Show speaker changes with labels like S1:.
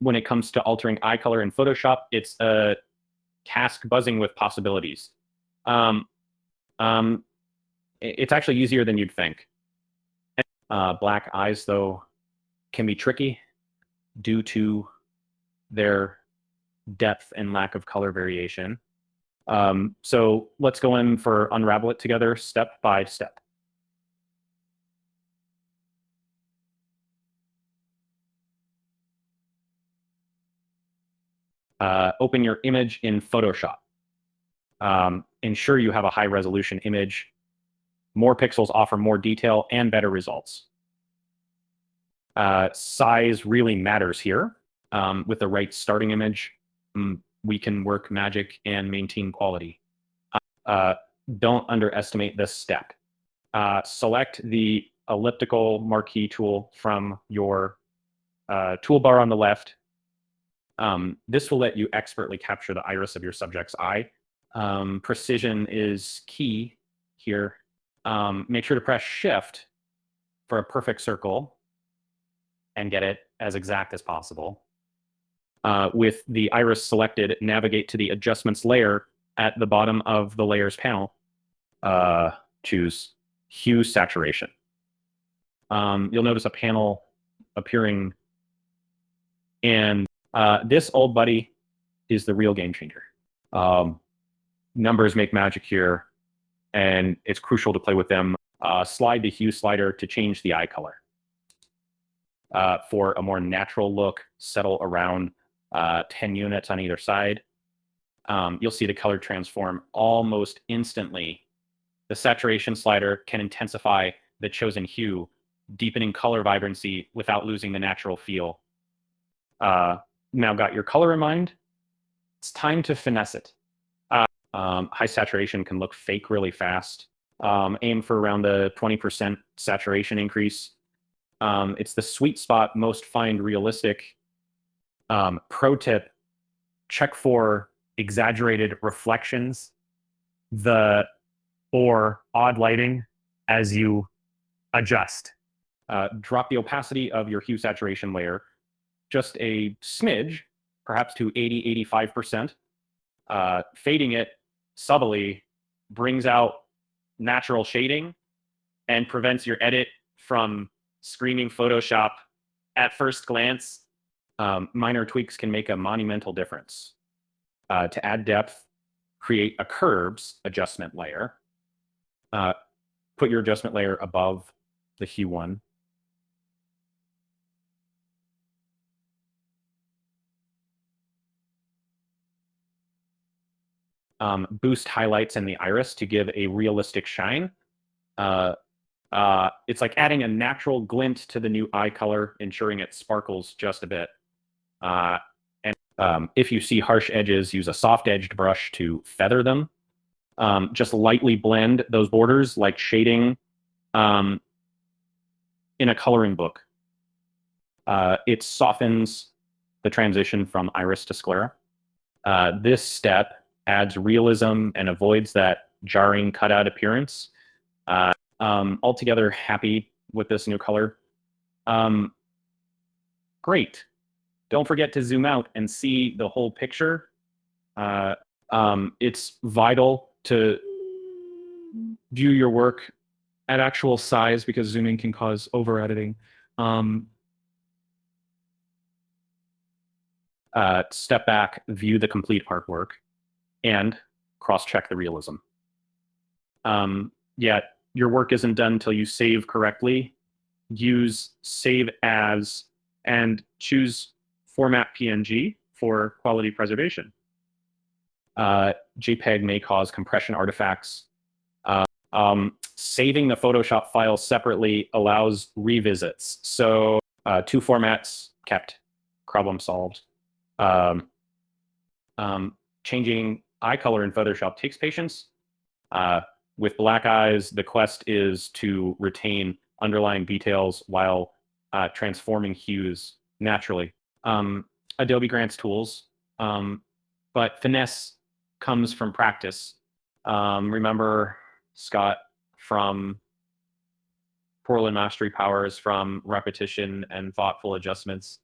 S1: When it comes to altering eye color in Photoshop, it's a cask buzzing with possibilities. Um, um, it's actually easier than you'd think. Black eyes, though, can be tricky due to their depth and lack of color variation. So let's go in for unravel it together step by step. Open your image in Photoshop. Ensure you have a high resolution image. More pixels offer more detail and better results. Size really matters here. With the right starting image, we can work magic and maintain quality. Don't underestimate this step. Select the elliptical marquee tool from your toolbar on the left. This will let you expertly capture the iris of your subject's eye. Precision is key here. Make sure to press Shift for a perfect circle and get it as exact as possible. With the iris selected, navigate to the adjustments layer at the bottom of the layers panel. Choose hue saturation. You'll notice a panel appearing, and this old buddy is the real game changer. Numbers make magic here, and it's crucial to play with them. Slide the hue slider to change the eye color. For a more natural look, settle around 10 units on either side. You'll see the color transform almost instantly. The saturation slider can intensify the chosen hue, deepening color vibrancy without losing the natural feel. Now got your color in mind? It's time to finesse it. High saturation can look fake really fast. Aim for around the 20% saturation increase. It's the sweet spot most find realistic. Pro tip, check for exaggerated reflections or odd lighting as you adjust. Drop the opacity of your hue saturation layer just a smidge, perhaps to 80–85%. Fading it subtly brings out natural shading and prevents your edit from screaming Photoshop at first glance. Minor tweaks can make a monumental difference. To add depth, create a curves adjustment layer. Put your adjustment layer above the hue one. Boost highlights in the iris to give a realistic shine. It's like adding a natural glint to the new eye color, ensuring it sparkles just a bit. If you see harsh edges, use a soft-edged brush to feather them. Just lightly blend those borders like shading in a coloring book. It softens the transition from iris to sclera. This step adds realism and avoids that jarring cutout appearance. Altogether happy with this new color. Great. Don't forget to zoom out and see the whole picture. It's vital to view your work at actual size because zooming can cause over-editing. Step back, view the complete artwork, and cross-check the realism. Yeah, your work isn't done until you save correctly. Use Save As and choose Format PNG for quality preservation. JPEG may cause compression artifacts. Saving the Photoshop file separately allows revisits. So 2 formats kept, problem solved. Changing eye color in Photoshop takes patience. With black eyes, the quest is to retain underlying details while transforming hues naturally. Adobe grants tools, but finesse comes from practice. Remember Scott from Portland Mastery Powers from repetition and thoughtful adjustments.